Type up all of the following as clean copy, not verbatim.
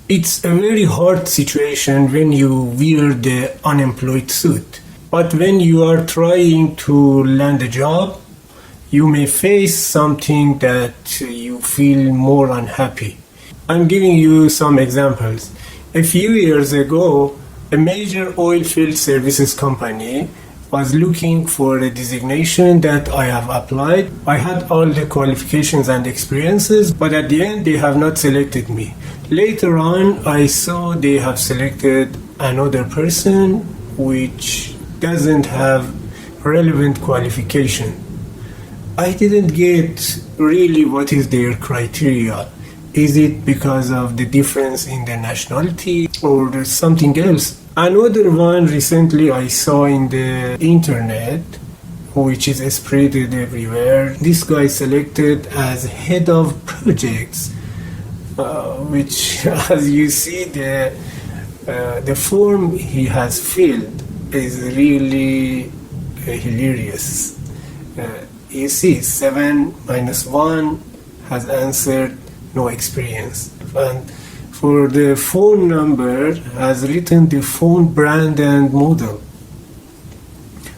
It's a very hard situation when you wear the unemployed suit. But when you are trying to land a job, you may face something that you feel more unhappy. I'm giving you some examples. A few years ago, a major oilfield services company was looking for a designation that I have applied. I had all the qualifications and experiences, but at the end they have not selected me. Later on, I saw they have selected another person which doesn't have relevant qualification. I didn't get really what is their criteria. Is it because of the difference in the nationality or something else? Another one recently I saw in the internet, which is spreaded everywhere. This guy selected as head of projects, which as you see the form he has filled is really hilarious. You see 7 minus 1 has answered no experience, and for the phone number has written the phone brand and model.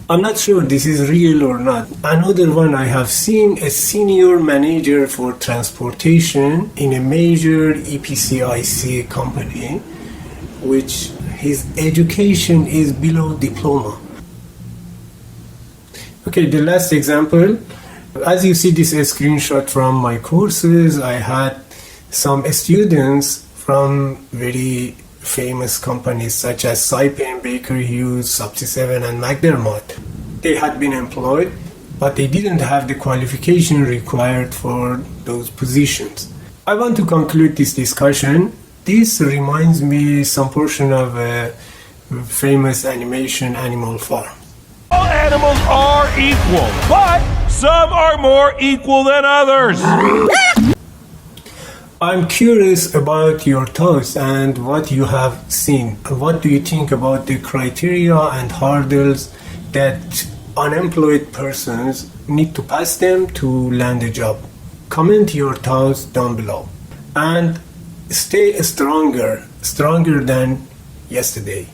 I'm not sure this is real or not. Another one I have seen, a senior manager for transportation in a major EPCIC company, which his education is below diploma. Okay, the last example. As you see this screenshot from my courses, I had some students from very famous companies such as Saipem, Baker Hughes, Subsea 7 and McDermott. They had been employed, but they didn't have the qualification required for those positions. I want to conclude this discussion. This reminds me some portion of a famous animation, Animal Farm. All animals are equal, but some are more equal than others. I'm curious about your thoughts and what you have seen. What do you think about the criteria and hurdles that unemployed persons need to pass them to land a job? Comment your thoughts down below. And stay stronger than yesterday.